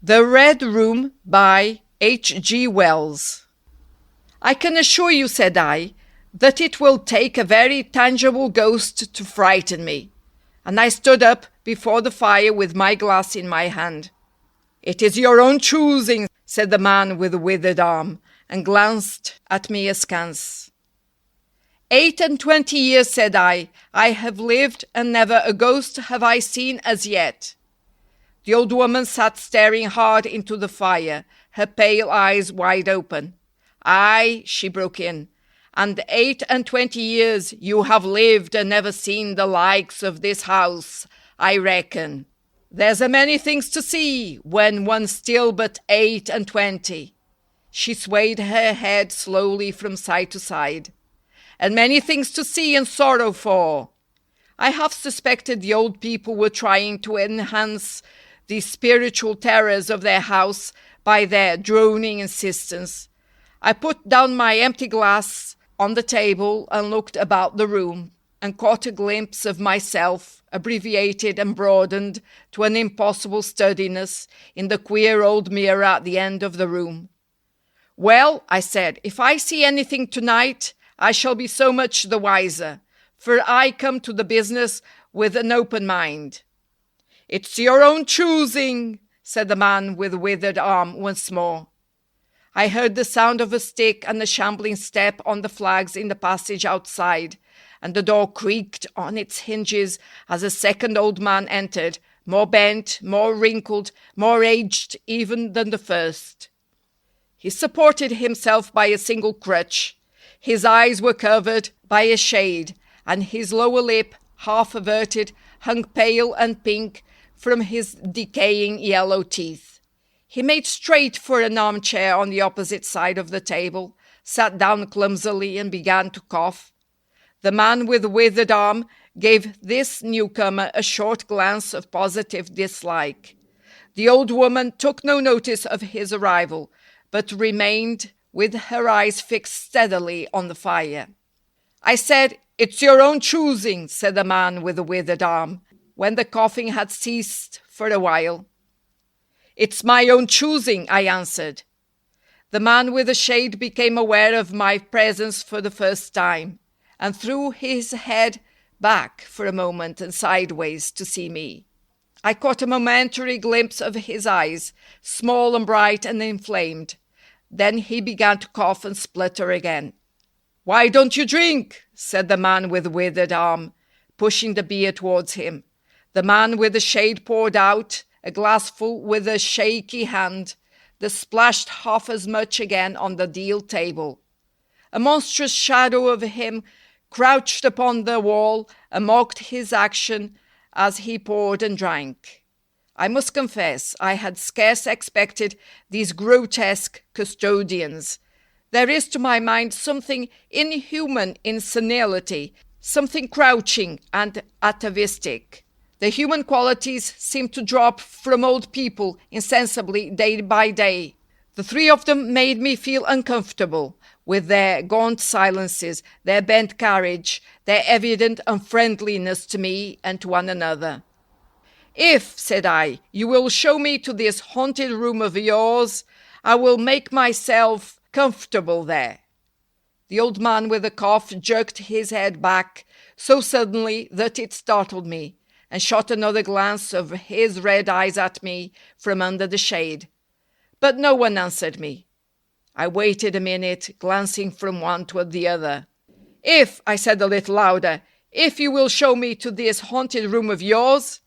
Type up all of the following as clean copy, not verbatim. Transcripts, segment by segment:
The Red Room by H. G. Wells. I can assure you, said I, that it will take a very tangible ghost to frighten me. And I stood up before the fire with my glass in my hand. It is your own choosing, said the man with the withered arm, and glanced at me askance. 28 years, said I have lived, and never a ghost have I seen as yet. The old woman sat staring hard into the fire, her pale eyes wide open. Aye, she broke in, and 28 years you have lived and never seen the likes of this house, I reckon. There's a many things to see when one's still but 28. She swayed her head slowly from side to side. And many things to see and sorrow for. I half suspected the old people were trying to enhance the spiritual terrors of their house by their droning insistence. I put down my empty glass on the table and looked about the room, and caught a glimpse of myself, abbreviated and broadened to an impossible sturdiness, in the queer old mirror at the end of the room. Well, I said, if I see anything tonight, I shall be so much the wiser, for I come to the business with an open mind. It's your own choosing, said the man with the withered arm once more. I heard the sound of a stick and a shambling step on the flags in the passage outside, and the door creaked on its hinges as a second old man entered, more bent, more wrinkled, more aged even than the first. He supported himself by a single crutch. His eyes were covered by a shade, and his lower lip, half averted, hung pale and pink from his decaying yellow teeth. He made straight for an armchair on the opposite side of the table, sat down clumsily, and began to cough. The man with the withered arm gave this newcomer a short glance of positive dislike. The old woman took no notice of his arrival, but remained with her eyes fixed steadily on the fire. I said, it's your own choosing, said the man with the withered arm, when the coughing had ceased for a while. It's my own choosing, I answered. The man with the shade became aware of my presence for the first time, and threw his head back for a moment and sideways to see me. I caught a momentary glimpse of his eyes, small and bright and inflamed. Then he began to cough and splutter again. Why don't you drink? Said the man with the withered arm, pushing the beer towards him. The man with the shade poured out a glassful with a shaky hand that splashed half as much again on the deal table. A monstrous shadow of him crouched upon the wall and mocked his action as he poured and drank. I must confess, I had scarce expected these grotesque custodians. There is to my mind something inhuman in senility, something crouching and atavistic. The human qualities seem to drop from old people insensibly day by day. The three of them made me feel uncomfortable, with their gaunt silences, their bent carriage, their evident unfriendliness to me and to one another. If, said I, you will show me to this haunted room of yours, I will make myself comfortable there. The old man with the cough jerked his head back so suddenly that it startled me, and shot another glance of his red eyes at me from under the shade. But no one answered me. I waited a minute, glancing from one to the other. If, I said a little louder, if you will show me to this haunted room of yours,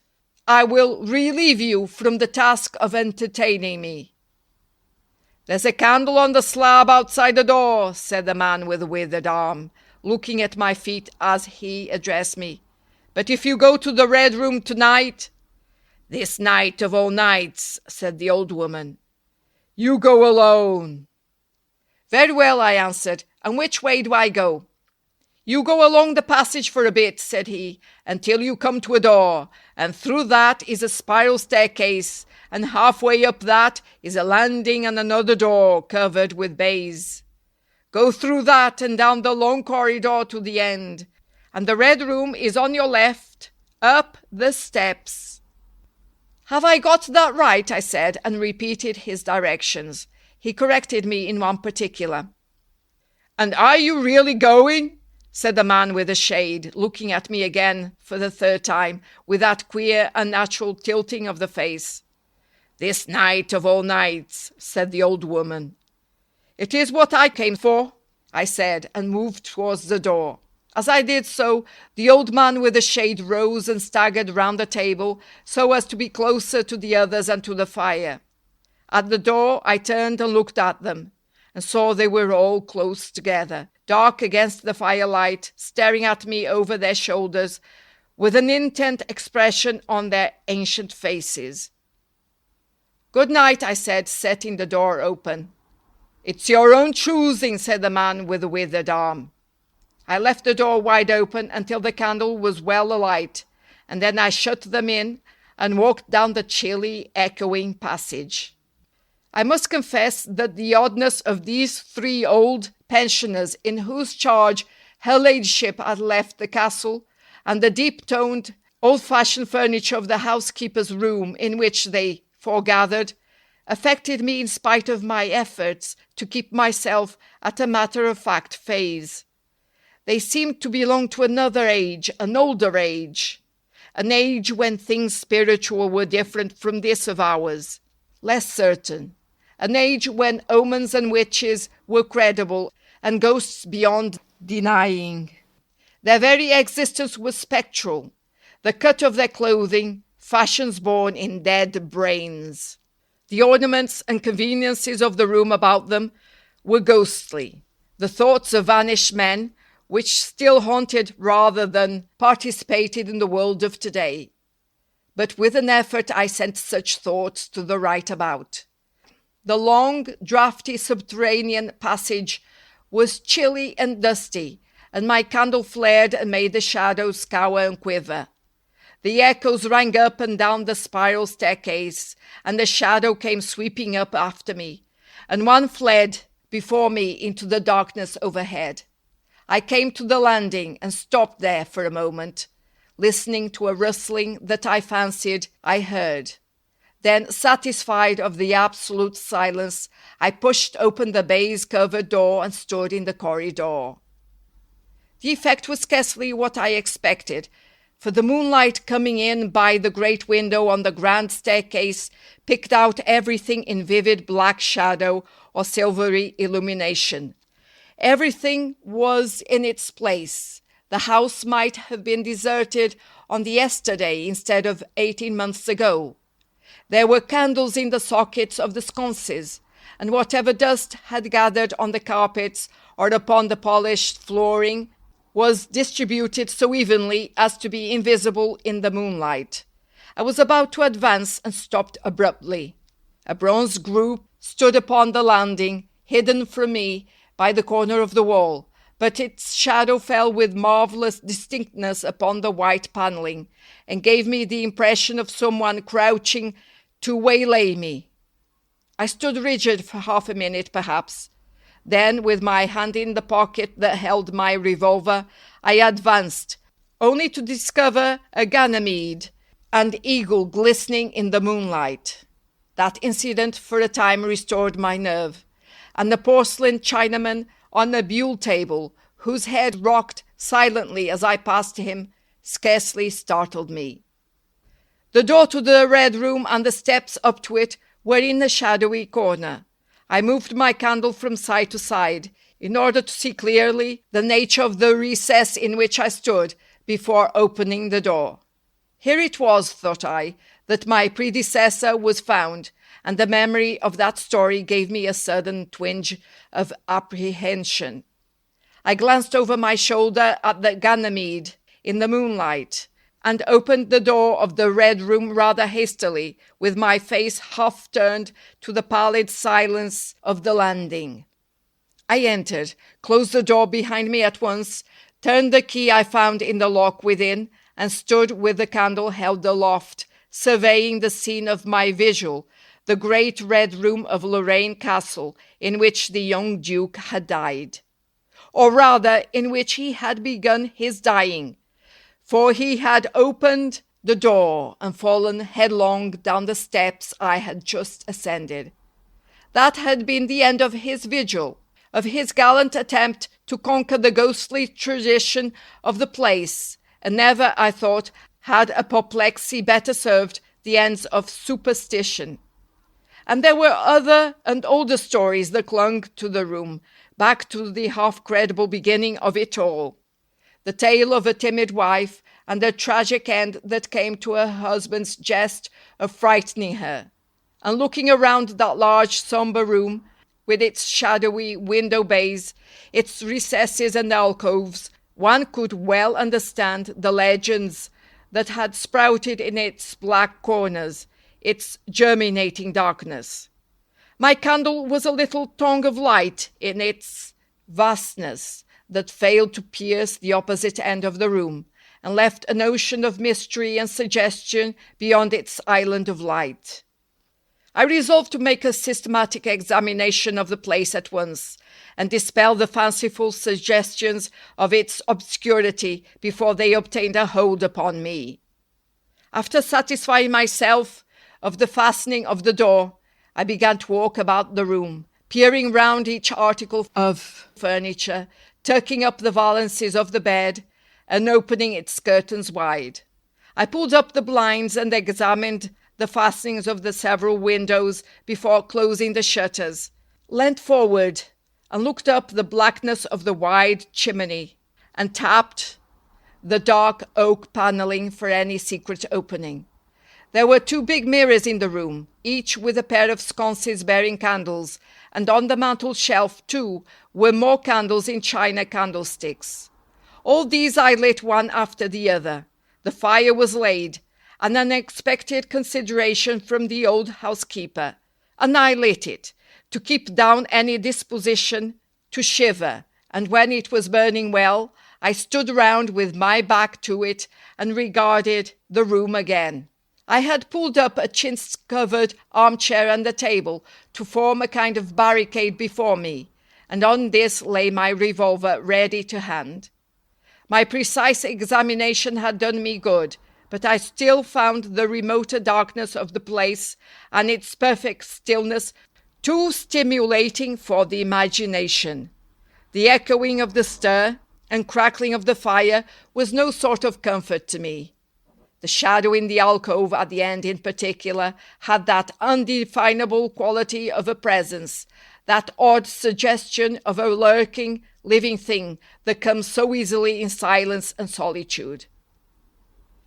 I will relieve you from the task of entertaining me. There's a candle on the slab outside the door, said the man with the withered arm, looking at my feet as he addressed me. But if you go to the Red Room tonight, this night of all nights, said the old woman, you go alone. Very well, I answered, and which way do I go? You go along the passage for a bit, said he, until you come to a door, and through that is a spiral staircase, and halfway up that is a landing and another door covered with baize. Go through that and down the long corridor to the end, and the Red Room is on your left, up the steps. "Have I got that right?" I said, and repeated his directions. He corrected me in one particular. "And are you really going?" said the man with the shade, looking at me again for the third time, with that queer, unnatural tilting of the face. "This night of all nights," said the old woman. "It is what I came for," I said, and moved towards the door. As I did so, the old man with the shade rose and staggered round the table so as to be closer to the others and to the fire. At the door, I turned and looked at them, and saw they were all close together, dark against the firelight, staring at me over their shoulders, with an intent expression on their ancient faces. "Good night," I said, setting the door open. "It's your own choosing," said the man with the withered arm. I left the door wide open until the candle was well alight, and then I shut them in and walked down the chilly, echoing passage. I must confess that the oddness of these three old pensioners in whose charge her ladyship had left the castle, and the deep-toned, old-fashioned furniture of the housekeeper's room in which they foregathered, affected me in spite of my efforts to keep myself at a matter-of-fact phase. They seemed to belong to another age, an older age, an age when things spiritual were different from this of ours, less certain, an age when omens and witches were credible and ghosts beyond denying. Their very existence was spectral, the cut of their clothing, fashions born in dead brains. The ornaments and conveniences of the room about them were ghostly, the thoughts of vanished men, which still haunted rather than participated in the world of today. But with an effort I sent such thoughts to the right about. The long, draughty subterranean passage was chilly and dusty, and my candle flared and made the shadows cower and quiver. The echoes rang up and down the spiral staircase, and the shadow came sweeping up after me, and one fled before me into the darkness overhead. I came to the landing and stopped there for a moment, listening to a rustling that I fancied I heard. Then, satisfied of the absolute silence, I pushed open the baize-covered door and stood in the corridor. The effect was scarcely what I expected, for the moonlight coming in by the great window on the grand staircase picked out everything in vivid black shadow or silvery illumination. Everything was in its place. The house might have been deserted on the yesterday instead of 18 months ago. There were candles in the sockets of the sconces, and whatever dust had gathered on the carpets or upon the polished flooring was distributed so evenly as to be invisible in the moonlight. I was about to advance and stopped abruptly. A bronze group stood upon the landing, hidden from me by the corner of the wall, but its shadow fell with marvelous distinctness upon the white paneling, and gave me the impression of someone crouching to waylay me. I stood rigid for half a minute, perhaps. Then, with my hand in the pocket that held my revolver, I advanced, only to discover a Ganymede and eagle glistening in the moonlight. That incident for a time restored my nerve, and the porcelain Chinaman on a buhl table, whose head rocked silently as I passed him, scarcely startled me. The door to the Red Room and the steps up to it were in a shadowy corner. I moved my candle from side to side, in order to see clearly the nature of the recess in which I stood before opening the door. Here it was, thought I, that my predecessor was found, and the memory of that story gave me a sudden twinge of apprehension. I glanced over my shoulder at the Ganymede in the moonlight, and opened the door of the Red Room rather hastily, with my face half turned to the pallid silence of the landing. I entered, closed the door behind me at once, turned the key I found in the lock within, and stood with the candle held aloft, surveying the scene of my vigil, the great Red Room of Lorraine Castle, in which the young Duke had died. Or rather, in which he had begun his dying, for he had opened the door and fallen headlong down the steps I had just ascended. That had been the end of his vigil, of his gallant attempt to conquer the ghostly tradition of the place, and never, I thought, had apoplexy better served the ends of superstition. And there were other and older stories that clung to the room, back to the half-credible beginning of it all. The tale of a timid wife and the tragic end that came to her husband's jest of frightening her. And looking around that large, sombre room, with its shadowy window bays, its recesses and alcoves, one could well understand the legends that had sprouted in its black corners, its germinating darkness. My candle was a little tongue of light in its vastness that failed to pierce the opposite end of the room, and left an ocean of mystery and suggestion beyond its island of light. I resolved to make a systematic examination of the place at once, and dispel the fanciful suggestions of its obscurity before they obtained a hold upon me. After satisfying myself of the fastening of the door, I began to walk about the room, peering round each article of furniture, tucking up the valances of the bed, and opening its curtains wide. I pulled up the blinds and examined the fastenings of the several windows before closing the shutters, leant forward and looked up the blackness of the wide chimney, and tapped the dark oak panelling for any secret opening. There were 2 big mirrors in the room, each with a pair of sconces bearing candles, and on the mantel shelf, too, were more candles in china candlesticks. All these I lit one after the other. The fire was laid, an unexpected consideration from the old housekeeper, and I lit it, to keep down any disposition to shiver, and when it was burning well, I stood round with my back to it and regarded the room again. I had pulled up a chintz-covered armchair and a table to form a kind of barricade before me, and on this lay my revolver ready to hand. My precise examination had done me good, but I still found the remoter darkness of the place and its perfect stillness too stimulating for the imagination. The echoing of the stir and crackling of the fire was no sort of comfort to me. The shadow in the alcove at the end in particular had that undefinable quality of a presence, that odd suggestion of a lurking, living thing that comes so easily in silence and solitude.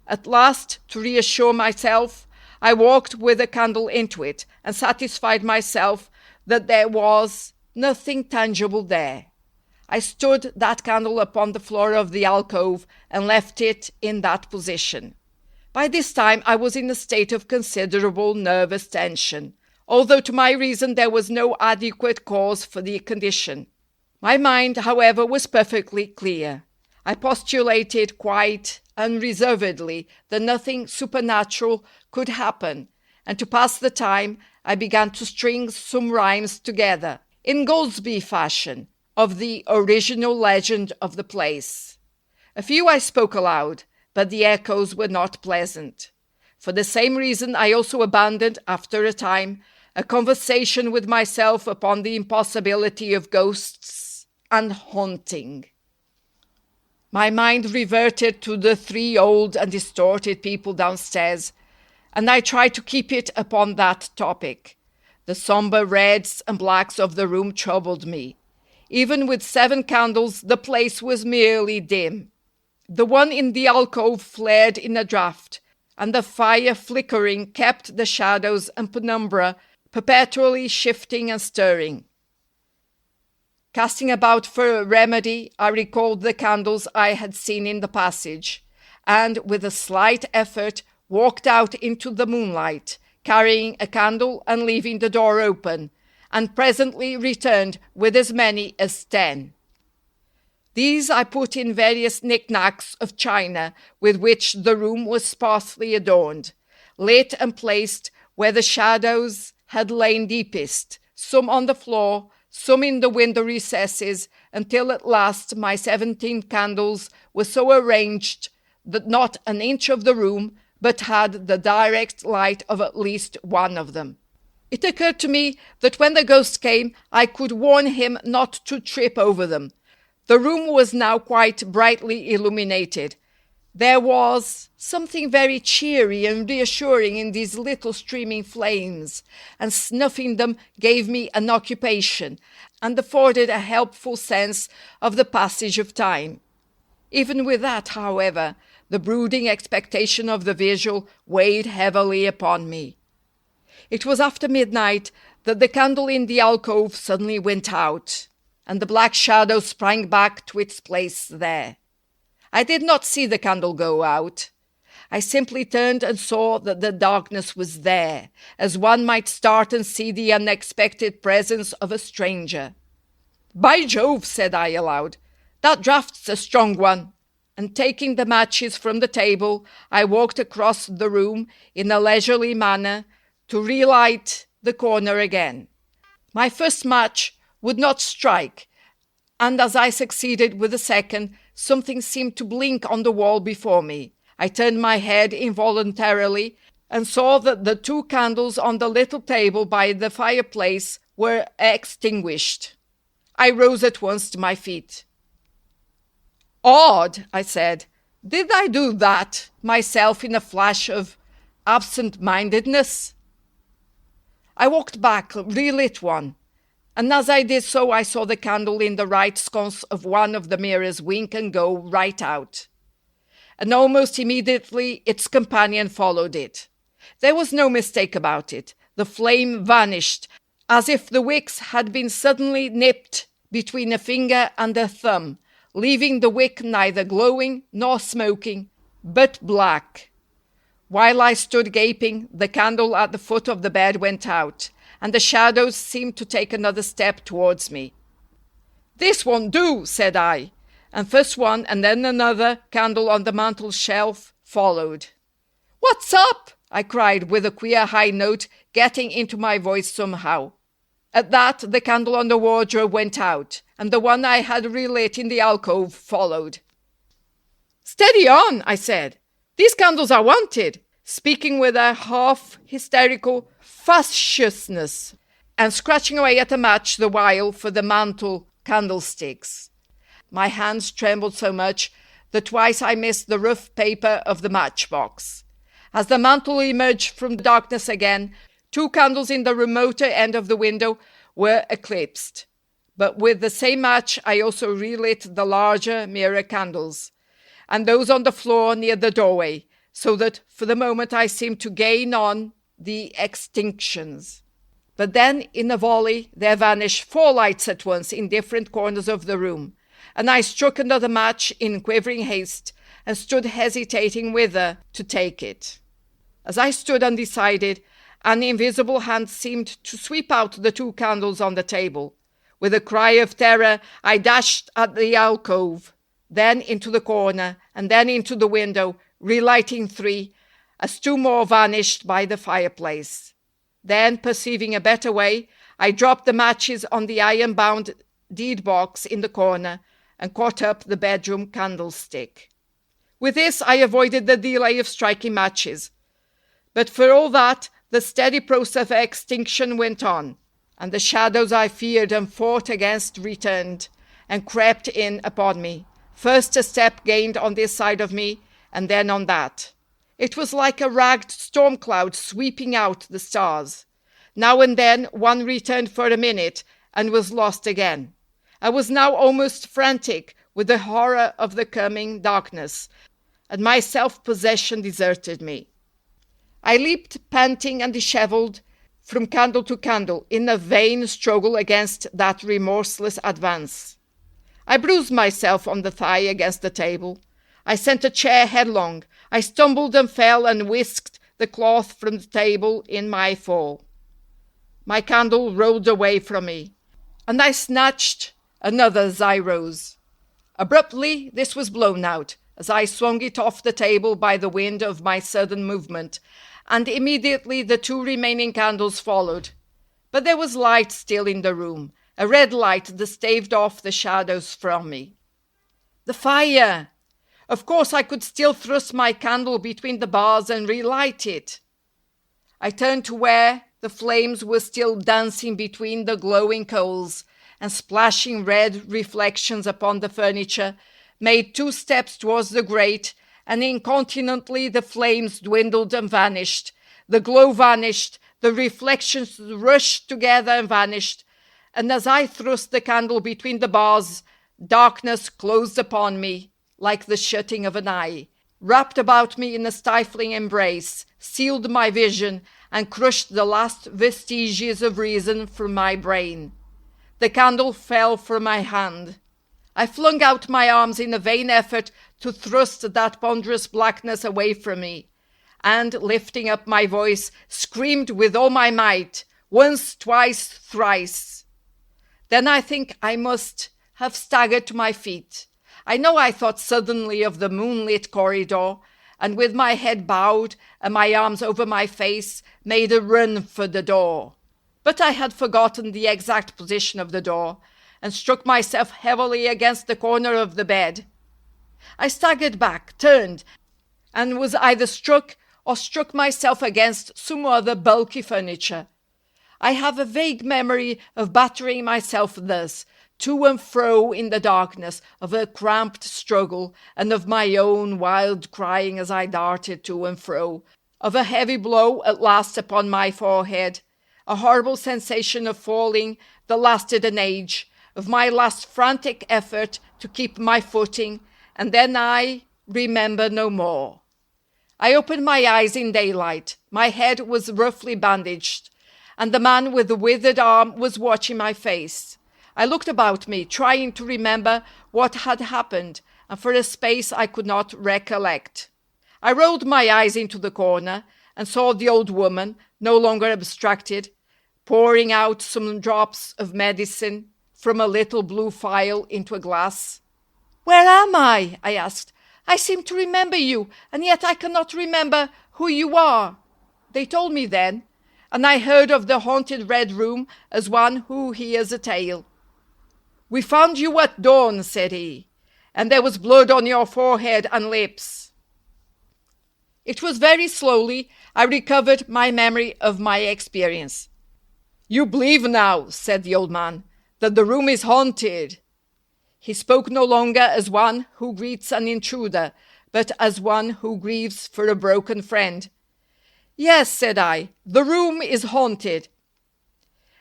At last, to reassure myself, I walked with a candle into it and satisfied myself that there was nothing tangible there. I stood that candle upon the floor of the alcove and left it in that position. By this time I was in a state of considerable nervous tension, although to my reason there was no adequate cause for the condition. My mind, however, was perfectly clear. I postulated quite unreservedly that nothing supernatural could happen, and to pass the time I began to string some rhymes together, in Goldsby fashion, of the original legend of the place. A few I spoke aloud, but the echoes were not pleasant. For the same reason I also abandoned, after a time, a conversation with myself upon the impossibility of ghosts and haunting. My mind reverted to the 3 old and distorted people downstairs, and I tried to keep it upon that topic. The sombre reds and blacks of the room troubled me. Even with 7 candles, the place was merely dim. The one in the alcove flared in a draught, and the fire flickering kept the shadows and penumbra perpetually shifting and stirring. Casting about for a remedy, I recalled the candles I had seen in the passage, and with a slight effort walked out into the moonlight, carrying a candle and leaving the door open, and presently returned with as many as 10. These I put in various knick-knacks of china with which the room was sparsely adorned, lit and placed where the shadows had lain deepest, some on the floor, some in the window recesses, until at last my 17 candles were so arranged that not an inch of the room, but had the direct light of at least one of them. It occurred to me that when the ghost came, I could warn him not to trip over them. The room was now quite brightly illuminated. There was something very cheery and reassuring in these little streaming flames, and snuffing them gave me an occupation and afforded a helpful sense of the passage of time. Even with that, however, the brooding expectation of the visual weighed heavily upon me. It was after midnight that the candle in the alcove suddenly went out, and the black shadow sprang back to its place there. I did not see the candle go out. I simply turned and saw that the darkness was there, as one might start and see the unexpected presence of a stranger. "By Jove," said I aloud, "that draft's a strong one." And taking the matches from the table, I walked across the room in a leisurely manner to relight the corner again. My first match would not strike, and as I succeeded with the second, something seemed to blink on the wall before me. I turned my head involuntarily and saw that the two candles on the little table by the fireplace were extinguished. I rose at once to my feet. "Odd," I said. "Did I do that myself in a flash of absent-mindedness?" I walked back, relit one, and as I did so I saw the candle in the right sconce of one of the mirrors wink and go right out. And almost immediately its companion followed it. There was no mistake about it. The flame vanished, as if the wicks had been suddenly nipped between a finger and a thumb, leaving the wick neither glowing nor smoking, but black. While I stood gaping, the candle at the foot of the bed went out, and the shadows seemed to take another step towards me. "This won't do," said I, and first one and then another candle on the mantel shelf followed. "What's up?" I cried with a queer high note getting into my voice somehow. At that, the candle on the wardrobe went out, and the one I had relit in the alcove followed. "Steady on," I said. "These candles are wanted," speaking with a half-hysterical facetiousness, and scratching away at a match the while for the mantel candlesticks. My hands trembled so much that twice I missed the rough paper of the matchbox. As the mantel emerged from the darkness again, two candles in the remoter end of the window were eclipsed. But with the same match I also relit the larger mirror candles, and those on the floor near the doorway, so that for the moment I seemed to gain on the extinctions. But then, in a volley, there vanished 4 lights at once in different corners of the room, and I struck another match in quivering haste, and stood hesitating whither to take it. As I stood undecided, an invisible hand seemed to sweep out the 2 candles on the table. With a cry of terror, I dashed at the alcove, then into the corner, and then into the window, relighting 3, as 2 more vanished by the fireplace. Then, perceiving a better way, I dropped the matches on the iron-bound deed box in the corner, and caught up the bedroom candlestick. With this I avoided the delay of striking matches. But for all that, the steady process of extinction went on, and the shadows I feared and fought against returned, and crept in upon me. First a step gained on this side of me, and then on that. It was like a ragged storm cloud sweeping out the stars. Now and then one returned for a minute, and was lost again. I was now almost frantic with the horror of the coming darkness, and my self-possession deserted me. I leaped, panting and dishevelled, from candle to candle, in a vain struggle against that remorseless advance. I bruised myself on the thigh against the table. I sent a chair headlong. I stumbled and fell and whisked the cloth from the table in my fall. My candle rolled away from me, and I snatched another as I rose. Abruptly this was blown out, as I swung it off the table by the wind of my sudden movement, and immediately the 2 remaining candles followed. But there was light still in the room, a red light that staved off the shadows from me. The fire! Of course, I could still thrust my candle between the bars and relight it. I turned to where the flames were still dancing between the glowing coals and splashing red reflections upon the furniture, made 2 steps towards the grate, and incontinently the flames dwindled and vanished. The glow vanished, the reflections rushed together and vanished, and as I thrust the candle between the bars, darkness closed upon me like the shutting of an eye, wrapped about me in a stifling embrace, sealed my vision, and crushed the last vestiges of reason from my brain. The candle fell from my hand. I flung out my arms in a vain effort to thrust that ponderous blackness away from me, and, lifting up my voice, screamed with all my might, once, twice, thrice. Then I think I must have staggered to my feet. I know I thought suddenly of the moonlit corridor, and with my head bowed and my arms over my face, made a run for the door. But I had forgotten the exact position of the door, and struck myself heavily against the corner of the bed. I staggered back, turned, and was either struck or struck myself against some other bulky furniture. I have a vague memory of battering myself thus, to and fro in the darkness, of a cramped struggle, and of my own wild crying as I darted to and fro, of a heavy blow at last upon my forehead, a horrible sensation of falling that lasted an age, of my last frantic effort to keep my footing, and then I remember no more. I opened my eyes in daylight. My head was roughly bandaged, and the man with the withered arm was watching my face. I looked about me, trying to remember what had happened, and for a space I could not recollect. I rolled my eyes into the corner, and saw the old woman, no longer abstracted, pouring out some drops of medicine from a little blue phial into a glass. "Where am I?" I asked. "I seem to remember you, and yet I cannot remember who you are." They told me then, and I heard of the haunted red room as one who hears a tale. "We found you at dawn," said he, "and there was blood on your forehead and lips." It was very slowly I recovered my memory of my experience. "You believe now," said the old man, "that the room is haunted." He spoke no longer as one who greets an intruder, but as one who grieves for a broken friend. "Yes," said I, "the room is haunted."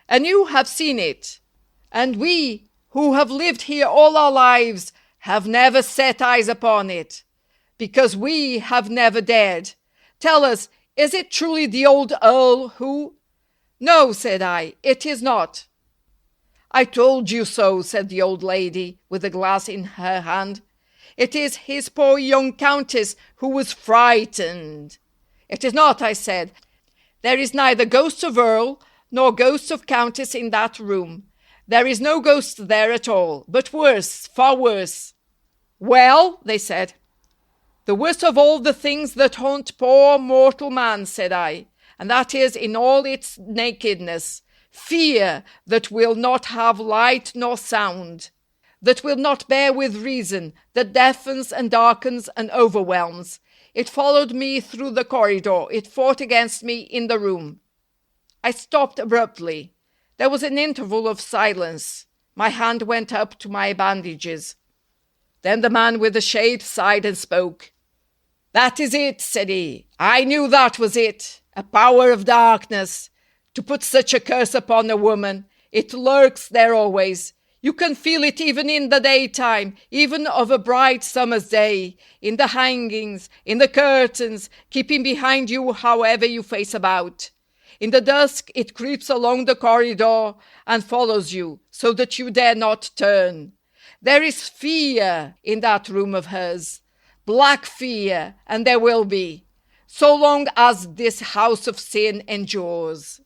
"And you have seen it. And we, who have lived here all our lives, have never set eyes upon it, because we have never dared. Tell us, is it truly the old Earl who—" "No," said I, "it is not." "I told you so," said the old lady, with a glass in her hand. "It is his poor young countess who was frightened." "It is not," I said. "There is neither ghost of Earl nor ghost of countess in that room. There is no ghost there at all, but worse, far worse." "Well?" they said. "The worst of all the things that haunt poor mortal man," said I, "and that is in all its nakedness. Fear that will not have light nor sound, that will not bear with reason, that deafens and darkens and overwhelms. It followed me through the corridor. It fought against me in the room." I stopped abruptly. There was an interval of silence. My hand went up to my bandages. Then the man with the shade sighed and spoke. "That is it," said he. "I knew that was it. A power of darkness. To put such a curse upon a woman. It lurks there always. You can feel it even in the daytime, even of a bright summer's day, in the hangings, in the curtains, keeping behind you however you face about. In the dusk it creeps along the corridor and follows you, so that you dare not turn. There is fear in that room of hers, black fear, and there will be, so long as this house of sin endures."